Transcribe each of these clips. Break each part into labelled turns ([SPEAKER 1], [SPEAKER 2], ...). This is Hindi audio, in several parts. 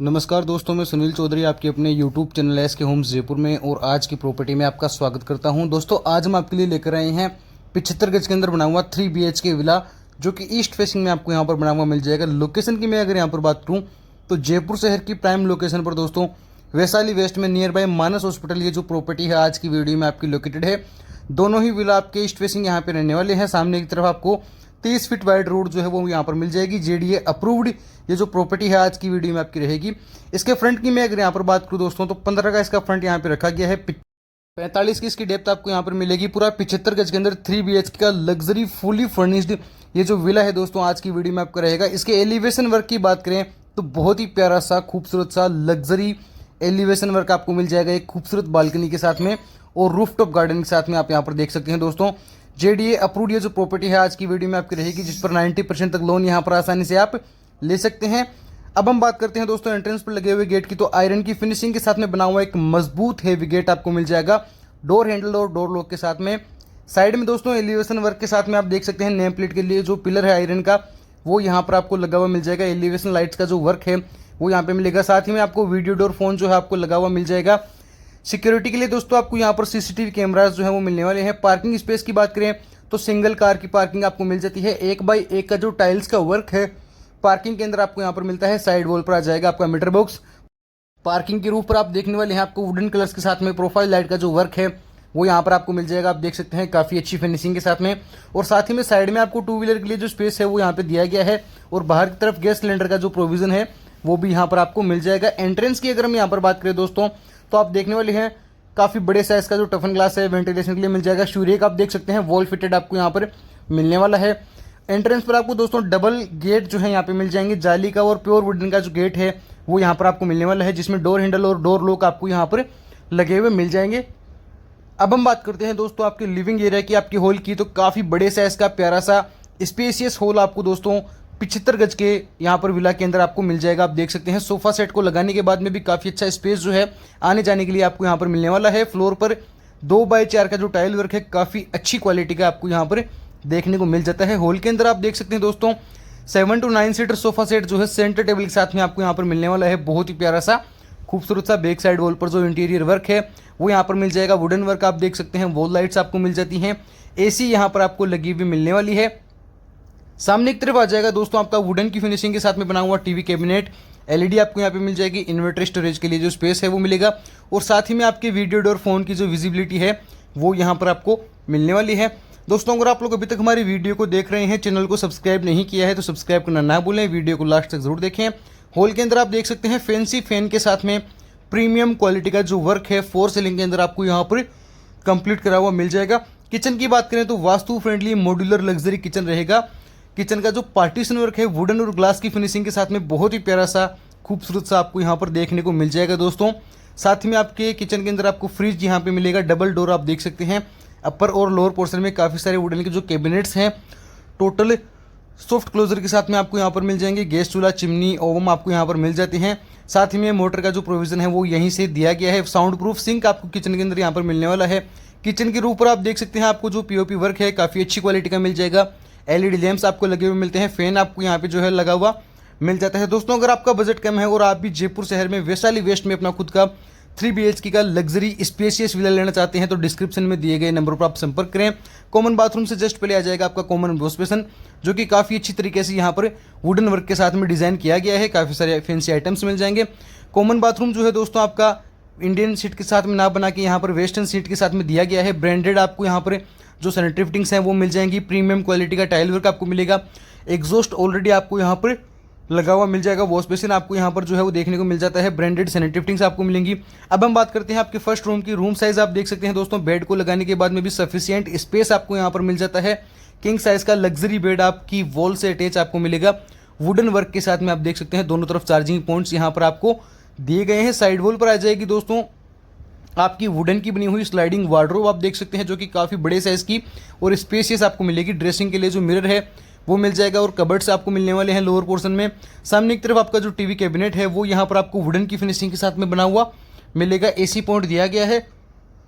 [SPEAKER 1] नमस्कार दोस्तों, मैं सुनील चौधरी आपके अपने YouTube चैनल एस के होम्स जयपुर में और आज की प्रॉपर्टी में आपका स्वागत करता हूं। दोस्तों आज हम आपके लिए लेकर आए हैं 75 गज के अंदर बना हुआ 3 BHK विला, जो कि ईस्ट फेसिंग में आपको यहां पर बना हुआ मिल जाएगा। लोकेशन की मैं अगर यहां पर बात करूं तो जयपुर शहर की प्राइम लोकेशन पर दोस्तों वैशाली वेस्ट में नियर बाय मानस हॉस्पिटल ये जो प्रॉपर्टी है आज की वीडियो में आपकी लोकेटेड है। दोनों ही विला आपके ईस्ट फेसिंग यहाँ पे रहने वाले हैं। सामने की तरफ आपको 30 फीट वाइड रोड जो है वो यहाँ पर मिल जाएगी। JDA अप्रूव्ड ये जो प्रॉपर्टी है आज की वीडियो में आपकी रहेगी। इसके फ्रंट की मैं अगर यहाँ पर बात करूँ दोस्तों तो 15 का इसका फ्रंट यहाँ पे रखा गया है। 45 की इसकी डेप्थ आपको यहाँ पर मिलेगी। पूरा 75 गज के अंदर 3 BHK का लग्जरी फुली फर्निश्ड ये जो विला है दोस्तों आज की वीडियो में आपका रहेगा। इसके एलिवेशन वर्क की बात करें तो बहुत ही प्यारा सा खूबसूरत सा लग्जरी एलिवेशन वर्क आपको मिल जाएगा एक खूबसूरत बालकनी के साथ में और रूफटॉप गार्डन के साथ में आप यहाँ पर देख सकते हैं दोस्तों। JDA अप्रूव्ड ये जो प्रॉपर्टी है आज की वीडियो में आपकी रहेगी, जिस पर 90% तक लोन यहाँ पर आसानी से आप ले सकते हैं। अब हम बात करते हैं दोस्तों एंट्रेंस पर लगे हुए गेट की, तो आयरन की फिनिशिंग के साथ में बना हुआ एक मजबूत हेवी गेट आपको मिल जाएगा डोर हैंडल और डोर लॉक के साथ में। साइड में दोस्तों एलिवेशन वर्क के साथ में आप देख सकते हैं नेम प्लेट के लिए जो पिलर है आयरन का वो यहाँ पर आपको लगा हुआ मिल जाएगा। एलिवेशन लाइट्स का जो वर्क है वो यहाँ पे मिलेगा। साथ ही में आपको वीडियो डोर फोन जो है आपको लगा हुआ मिल जाएगा। सिक्योरिटी के लिए दोस्तों आपको यहाँ पर CCTV कैमराज जो है वो मिलने वाले हैं। पार्किंग स्पेस की बात करें तो सिंगल कार की पार्किंग आपको मिल जाती है। 1x1 का जो टाइल्स का वर्क है पार्किंग के अंदर आपको यहाँ पर मिलता है। साइड वॉल पर आ जाएगा आपका मीटर बॉक्स। पार्किंग के रूफ पर आप देखने वाले हैं आपको वुडन कलर्स के साथ में प्रोफाइल लाइट का जो वर्क है वो यहाँ पर आपको मिल जाएगा। आप देख सकते हैं काफ़ी अच्छी फिनिशिंग के साथ में। और साथ ही में साइड में आपको 2 व्हीलर के लिए जो स्पेस है वो यहाँ पे दिया गया है और बाहर की तरफ गैस सिलेंडर का जो प्रोविजन है वो भी यहाँ पर आपको मिल जाएगा। एंट्रेंस की अगर हम यहाँ पर बात करें दोस्तों तो आप देखने वाले हैं काफ़ी बड़े साइज का जो टफन ग्लास है वेंटिलेशन के लिए मिल जाएगा। शूरियक आप देख सकते हैं वॉल फिटेड आपको यहाँ पर मिलने वाला है। एंट्रेंस पर आपको दोस्तों डबल गेट जो है यहाँ पे मिल जाएंगे। जाली का और प्योर वुडन का जो गेट है वो यहाँ पर आपको मिलने वाला है, जिसमें डोर हैंडल और डोर लॉक आपको यहाँ पर लगे हुए मिल जाएंगे। अब हम बात करते हैं दोस्तों आपके लिविंग एरिया की, आपके हॉल की, तो काफ़ी बड़े साइज का प्यारा सा स्पेसियस हॉल आपको दोस्तों 75 गज के यहाँ पर विला के अंदर आपको मिल जाएगा। आप देख सकते हैं सोफा सेट को लगाने के बाद में भी काफ़ी अच्छा स्पेस जो है आने जाने के लिए आपको यहाँ पर मिलने वाला है। फ्लोर पर 2x4 का जो टाइल वर्क है काफ़ी अच्छी क्वालिटी का आपको यहाँ पर देखने को मिल जाता है। हॉल के अंदर आप देख सकते हैं दोस्तों 7 to 9 सीटर सोफा सेट जो है सेंटर टेबल के साथ में आपको यहाँ पर मिलने वाला है। बहुत ही प्यारा सा खूबसूरत सा बैक साइड वॉल पर जो इंटीरियर वर्क है वो यहाँ पर मिल जाएगा। वुडन वर्क आप देख सकते हैं, वॉल लाइट्स आपको मिल जाती हैं। AC यहाँ पर आपको लगी हुई मिलने वाली है। सामने की तरफ आ जाएगा दोस्तों आपका वुडन की फिनिशिंग के साथ में बना हुआ TV कैबिनेट। LED आपको यहाँ पे मिल जाएगी। इन्वर्टर स्टोरेज के लिए जो स्पेस है वो मिलेगा और साथ ही में आपके वीडियो डोर फोन की जो विजिबिलिटी है वो यहाँ पर आपको मिलने वाली है। दोस्तों अगर आप लोग अभी तक हमारी वीडियो को देख रहे हैं, चैनल को सब्सक्राइब नहीं किया है तो सब्सक्राइब करना ना भूलें, वीडियो को लास्ट तक जरूर देखें। हॉल के अंदर आप देख सकते हैं फैंसी फैन के साथ में प्रीमियम क्वालिटी का जो वर्क है 4 सीलिंग के अंदर आपको यहाँ पर कंप्लीट करा हुआ मिल जाएगा। किचन की बात करें तो vastu friendly modular luxury kitchen रहेगा। किचन का जो पार्टीशन वर्क है वुडन और ग्लास की फिनिशिंग के साथ में बहुत ही प्यारा सा खूबसूरत सा आपको यहाँ पर देखने को मिल जाएगा दोस्तों। साथ ही में आपके किचन के अंदर आपको फ्रिज यहाँ पे मिलेगा। डबल डोर आप देख सकते हैं। अपर और लोअर पोर्शन में काफ़ी सारे वुडन के जो कैबिनेट्स हैं टोटल सॉफ्ट क्लोजर के साथ में आपको यहाँ पर मिल जाएंगे। गैस चूल्हा, चिमनी, ओवन आपको यहाँ पर मिल जाते हैं। साथ ही में मोटर का जो प्रोविजन है वो यहीं से दिया गया है। साउंड प्रूफ सिंक आपको किचन के अंदर यहाँ पर मिलने वाला है। किचन के रूफ पर आप देख सकते हैं आपको जो POP वर्क है काफ़ी अच्छी क्वालिटी का मिल जाएगा। LED लैंप्स आपको लगे हुए मिलते हैं। फैन आपको यहाँ पे जो है लगा हुआ मिल जाता है। दोस्तों अगर आपका बजट कम है और आप भी जयपुर शहर में वैशाली वेस्ट में अपना खुद का 3 BHK का लग्जरी स्पेशियस विला लेना चाहते हैं तो डिस्क्रिप्शन में दिए गए नंबर पर आप संपर्क करें। कॉमन बाथरूम से जस्ट पहले आ जाएगा आपका कॉमन वॉश बेसिन, जो कि काफ़ी अच्छी तरीके से यहाँ पर वुडन वर्क के साथ में डिज़ाइन किया गया है। काफ़ी सारे फैंसी आइटम्स मिल जाएंगे। कॉमन बाथरूम जो है दोस्तों आपका इंडियन सीट के साथ में ना बना के यहाँ पर वेस्टर्न सीट के साथ में दिया गया है। ब्रांडेड आपको यहाँ पर जो सैनिटरी फिटिंग्स हैं वो मिल जाएंगी। प्रीमियम क्वालिटी का टाइल वर्क आपको मिलेगा। एग्जॉस्ट ऑलरेडी आपको यहाँ पर लगा हुआ मिल जाएगा। वॉश बेसिन आपको यहाँ पर जो है वो देखने को मिल जाता है। ब्रांडेड सैनिटरी फिटिंग्स आपको मिलेंगी। अब हम बात करते हैं आपके फर्स्ट रूम की। रूम साइज आप देख सकते हैं दोस्तों बेड को लगाने के बाद में भी सफिशिएंट स्पेस आपको यहाँ पर मिल जाता है। किंग साइज का लग्जरी बेड आपकी वॉल से अटैच आपको मिलेगा। वुडन वर्क के साथ में आप देख सकते हैं दोनों तरफ चार्जिंग पॉइंट्स यहाँ पर आपको दिए गए हैं। साइड वॉल पर आ जाएगी दोस्तों आपकी वुडन की बनी हुई स्लाइडिंग वार्डरोब आप देख सकते हैं, जो कि काफ़ी बड़े साइज़ की और स्पेशियस आपको मिलेगी। ड्रेसिंग के लिए जो मिरर है वो मिल जाएगा और कबर्ड्स आपको मिलने वाले हैं लोअर पोर्शन में। सामने की तरफ आपका जो TV कैबिनेट है वो यहाँ पर आपको वुडन की फिनिशिंग के साथ में बना हुआ मिलेगा। AC पॉइंट दिया गया है।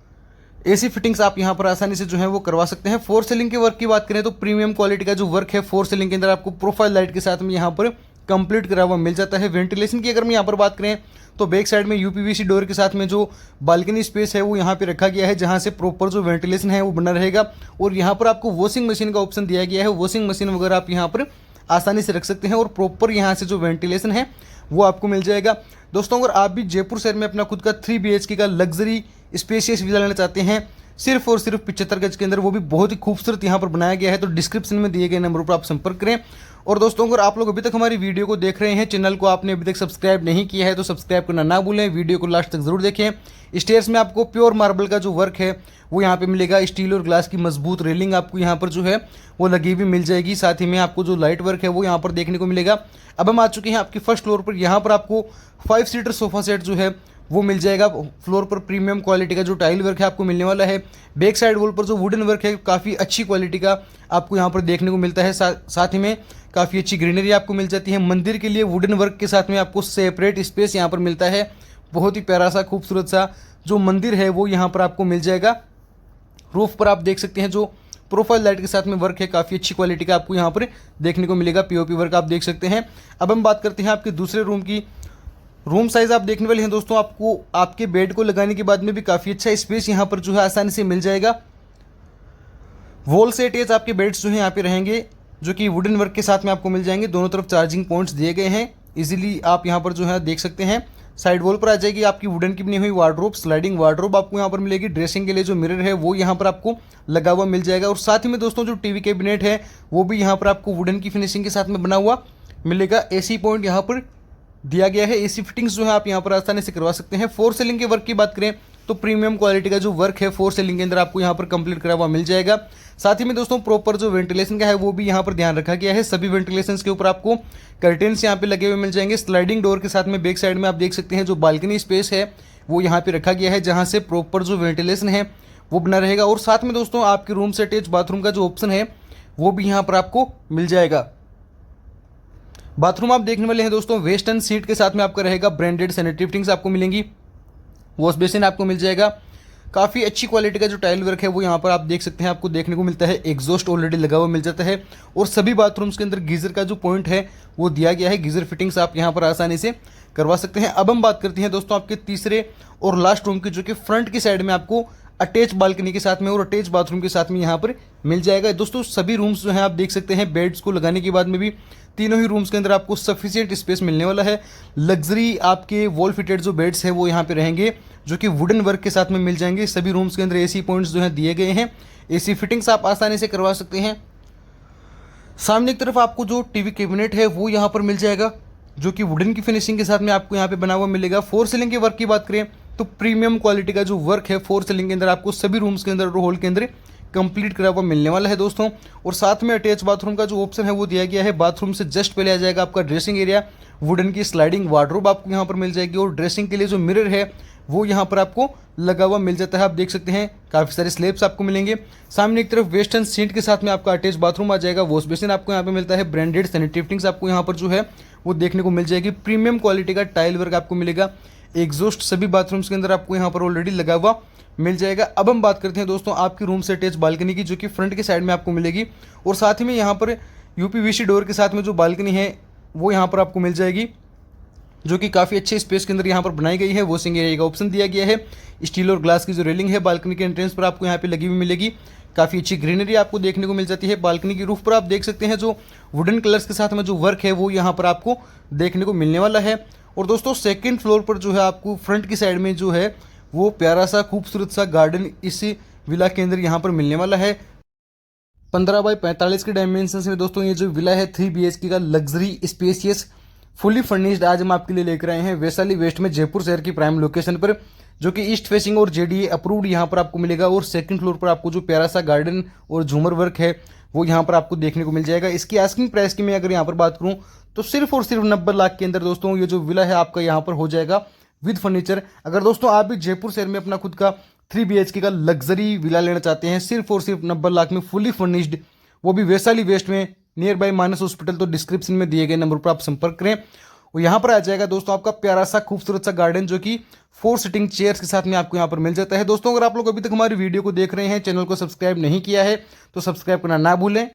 [SPEAKER 1] AC फिटिंग्स आप यहाँ पर आसानी से जो है वो करवा सकते हैं। 4 सीलिंग के वर्क की बात करें तो प्रीमियम क्वालिटी का जो वर्क है 4 सीलिंग के अंदर आपको प्रोफाइल लाइट के साथ में यहाँ पर कंप्लीट करा हुआ मिल जाता है। वेंटिलेशन की अगर मैं यहाँ पर बात करें तो बैक साइड में यूपीवीसी डोर के साथ में जो बालकनी स्पेस है वो यहाँ पे रखा गया है, जहाँ से प्रॉपर जो वेंटिलेशन है वो बना रहेगा। और यहाँ पर आपको वॉशिंग मशीन का ऑप्शन दिया गया है, वॉशिंग मशीन वगैरह आप यहाँ पर आसानी से रख सकते हैं और प्रॉपर यहाँ से जो वेंटिलेशन है वो आपको मिल जाएगा। दोस्तों अगर आप भी जयपुर शहर में अपना खुद का 3 BHK का लग्जरी स्पेशियस विला लेना चाहते हैं सिर्फ और सिर्फ 75 गज के अंदर, वो भी बहुत ही खूबसूरत यहाँ पर बनाया गया है, तो डिस्क्रिप्शन में दिए गए नंबर पर आप संपर्क करें। और दोस्तों अगर आप लोग अभी तक हमारी वीडियो को देख रहे हैं, चैनल को आपने अभी तक सब्सक्राइब नहीं किया है तो सब्सक्राइब करना ना भूलें, वीडियो को लास्ट तक जरूर देखें। स्टेयर्स में आपको प्योर मार्बल का जो वर्क है वो यहाँ पे मिलेगा, स्टील और ग्लास की मजबूत रेलिंग आपको यहाँ पर जो है वो लगी हुई मिल जाएगी। साथ ही में आपको जो लाइट वर्क है वो यहाँ पर देखने को मिलेगा। अब हम आ चुके हैं आपके फर्स्ट फ्लोर पर, यहाँ पर आपको 5 सीटर सोफा सेट जो है वो मिल जाएगा। फ्लोर पर प्रीमियम क्वालिटी का जो टाइल वर्क है आपको मिलने वाला है। बैक साइड वॉल पर जो वुडन वर्क है काफ़ी अच्छी क्वालिटी का आपको यहाँ पर देखने को मिलता है। साथ ही में काफ़ी अच्छी ग्रीनरी आपको मिल जाती है। मंदिर के लिए वुडन वर्क के साथ में आपको सेपरेट स्पेस यहाँ पर मिलता है। बहुत ही प्यारा सा खूबसूरत सा जो मंदिर है वो यहाँ पर आपको मिल जाएगा। रूफ पर आप देख सकते हैं जो प्रोफाइल लाइट के साथ में वर्क है काफ़ी अच्छी क्वालिटी का आपको यहाँ पर देखने को मिलेगा। पीओपी वर्क आप देख सकते हैं। अब हम बात करते हैं आपके दूसरे रूम की। रूम साइज़ आप देखने वाले हैं दोस्तों, आपको आपके बेड को लगाने के बाद में भी काफ़ी अच्छा स्पेस यहाँ पर जो है आसानी से मिल जाएगा। वॉल से अटैच आपके बेड्स जो हैं यहाँ पे रहेंगे, जो कि वुडन वर्क के साथ में आपको मिल जाएंगे। दोनों तरफ चार्जिंग पॉइंट्स दिए गए हैं, इजीली आप यहाँ पर जो है देख सकते हैं। साइड वॉल पर आ जाएगी आपकी वुडन की बनी हुई वार्डरोब, स्लाइडिंग वार्डरोब आपको यहाँ पर मिलेगी। ड्रेसिंग के लिए जो मिरर है वो यहाँ पर आपको लगा हुआ मिल जाएगा। और साथ ही में दोस्तों जो टीवी कैबिनेट है वो भी यहाँ पर आपको वुडन की फिनिशिंग के साथ में बना हुआ मिलेगा। एसी पॉइंट यहाँ पर दिया गया है। एसी फिटिंग्स जो है आप यहाँ पर आसानी से करवा सकते हैं। 4 सीलिंग के वर्क की बात करें तो प्रीमियम क्वालिटी का जो वर्क है 4 सीलिंग के अंदर आपको यहाँ पर कंप्लीट करा हुआ मिल जाएगा। साथ ही में दोस्तों प्रॉपर जो वेंटिलेशन का है वो भी यहाँ पर ध्यान रखा गया है। सभी वेंटिलेशन के ऊपर आपको कर्टेन्स यहाँ पे लगे हुए मिल जाएंगे। स्लाइडिंग डोर के साथ में बैक साइड में आप देख सकते हैं जो बालकनी स्पेस है वो यहाँ पे रखा गया है, जहाँ से प्रॉपर जो वेंटिलेशन है वो बना रहेगा। और साथ में दोस्तों आपके रूम से अटैच बाथरूम का जो ऑप्शन है वो भी यहाँ पर आपको मिल जाएगा। बाथरूम आप देखने वाले हैं दोस्तों वेस्टर्न सीट के साथ में आपका रहेगा। ब्रांडेड सैनिटरी फिटिंग्स आपको मिलेंगी। वॉश बेसिन आपको मिल जाएगा। काफ़ी अच्छी क्वालिटी का जो टाइल वर्क है वो यहाँ पर आप देख सकते हैं आपको देखने को मिलता है। एग्जॉस्ट ऑलरेडी लगा हुआ मिल जाता है। और सभी बाथरूम्स के अंदर गीज़र का जो पॉइंट है वो दिया गया है। गीज़र फिटिंग्स आप यहाँ पर आसानी से करवा सकते हैं। अब हम बात करते हैं दोस्तों आपके तीसरे और लास्ट रूम की, जो कि फ्रंट की साइड में आपको अटैच बालकनी के साथ में और अटैच बाथरूम के साथ में यहाँ पर मिल जाएगा। दोस्तों सभी रूम्स जो हैं आप देख सकते हैं बेड्स को लगाने के बाद में भी तीनों ही रूम्स के अंदर आपको सफिशिएंट स्पेस मिलने वाला है। लग्जरी आपके वॉल फिटेड जो बेड्स हैं वो यहाँ पे रहेंगे, जो कि वुडन वर्क के साथ में मिल जाएंगे। सभी रूम्स के अंदर एसी पॉइंट्स जो हैं दिए गए हैं। एसी फिटिंग्स आप आसानी से करवा सकते हैं। सामने की तरफ आपको जो टीवी कैबिनेट है वो यहाँ पर मिल जाएगा, जो कि वुडन की फिनिशिंग के साथ में आपको यहाँ पे बना हुआ मिलेगा। 4 सीलिंग के वर्क की बात करें तो प्रीमियम क्वालिटी का जो वर्क है 4 सीलिंग के अंदर आपको सभी रूम्स के अंदर और हॉल के अंदर कंप्लीट करा हुआ मिलने वाला है दोस्तों। और साथ में अटैच बाथरूम का जो ऑप्शन है वो दिया गया है। बाथरूम से जस्ट पहले आ जाएगा आपका ड्रेसिंग एरिया। वुडन की स्लाइडिंग वार्डरोब आपको यहाँ पर मिल जाएगी और ड्रेसिंग के लिए जो मिरर है वो यहाँ पर आपको लगा हुआ मिल जाता है। आप देख सकते हैं काफ़ी सारे स्लैब्स आपको मिलेंगे। सामने एक तरफ वेस्टर्न सीट के साथ में आपका अटैच बाथरूम आ जाएगा। वॉश बेसिन आपको यहाँ पे मिलता है। ब्रांडेड सैनिटरी फिटिंग्स आपको यहाँ पर जो है वो देखने को मिल जाएगी। प्रीमियम क्वालिटी का टाइल वर्क आपको मिलेगा। एग्जॉस्ट सभी बाथरूम्स के अंदर आपको यहाँ पर ऑलरेडी लगा हुआ मिल जाएगा। अब हम बात करते हैं दोस्तों आपकी रूम से अटैच बालकनी की, जो कि फ्रंट की साइड में आपको मिलेगी। और साथ ही में यहाँ पर यूपीवीसी डोर के साथ में जो बालकनी है वो यहाँ पर आपको मिल जाएगी, जो कि काफ़ी अच्छे स्पेस के अंदर यहाँ पर बनाई गई है। वॉशिंग एरिया का ऑप्शन दिया गया है। स्टील और ग्लास की जो रेलिंग है बालकनी के एंट्रेंस पर आपको यहाँ पे लगी हुई मिलेगी। काफ़ी अच्छी ग्रीनरी आपको देखने को मिल जाती है। बालकनी की रूफ पर आप देख सकते हैं जो वुडन कलर्स के साथ में जो वर्क है वो यहाँ पर आपको देखने को मिलने वाला है। और दोस्तों सेकंड फ्लोर पर जो है आपको फ्रंट की साइड में जो है वो प्यारा सा खूबसूरत सा गार्डन इस विला के अंदर यहाँ पर मिलने वाला है। 15 बाई 45 के डायमेंशन में दोस्तों ये जो विला है 3 BHK का लग्जरी स्पेशियस फुली फर्निश्ड आज हम आपके लिए लेकर आए हैं वैशाली वेस्ट में जयपुर शहर की प्राइम लोकेशन पर, जो कि ईस्ट फेसिंग और JDA अप्रूव्ड यहाँ पर आपको मिलेगा। और सेकंड फ्लोर पर आपको जो प्यारा सा गार्डन और झूमर वर्क है वो यहाँ पर आपको देखने को मिल जाएगा। इसकी आस्किंग प्राइस की मैं अगर यहाँ पर बात करूँ तो सिर्फ और सिर्फ 90 लाख के अंदर दोस्तों ये जो विला है आपका यहाँ पर हो जाएगा विद फर्नीचर। अगर दोस्तों आप भी जयपुर शहर में अपना खुद का 3 BHK का लग्जरी विला लेना चाहते हैं सिर्फ और सिर्फ 90 लाख में फुली फर्निश्ड, वो भी वैशाली वेस्ट में नियर बाय मानस हॉस्पिटल, तो डिस्क्रिप्शन में दिए गए नंबर पर आप संपर्क करें। और यहाँ पर आ जाएगा दोस्तों आपका प्यारा सा खूबसूरत सा गार्डन, जो कि 4 सिटिंग चेयर्स के साथ में आपको यहाँ पर मिल जाता है। दोस्तों अगर आप लोग अभी तक हमारी वीडियो को देख रहे हैं, चैनल को सब्सक्राइब नहीं किया है तो सब्सक्राइब करना ना भूलें।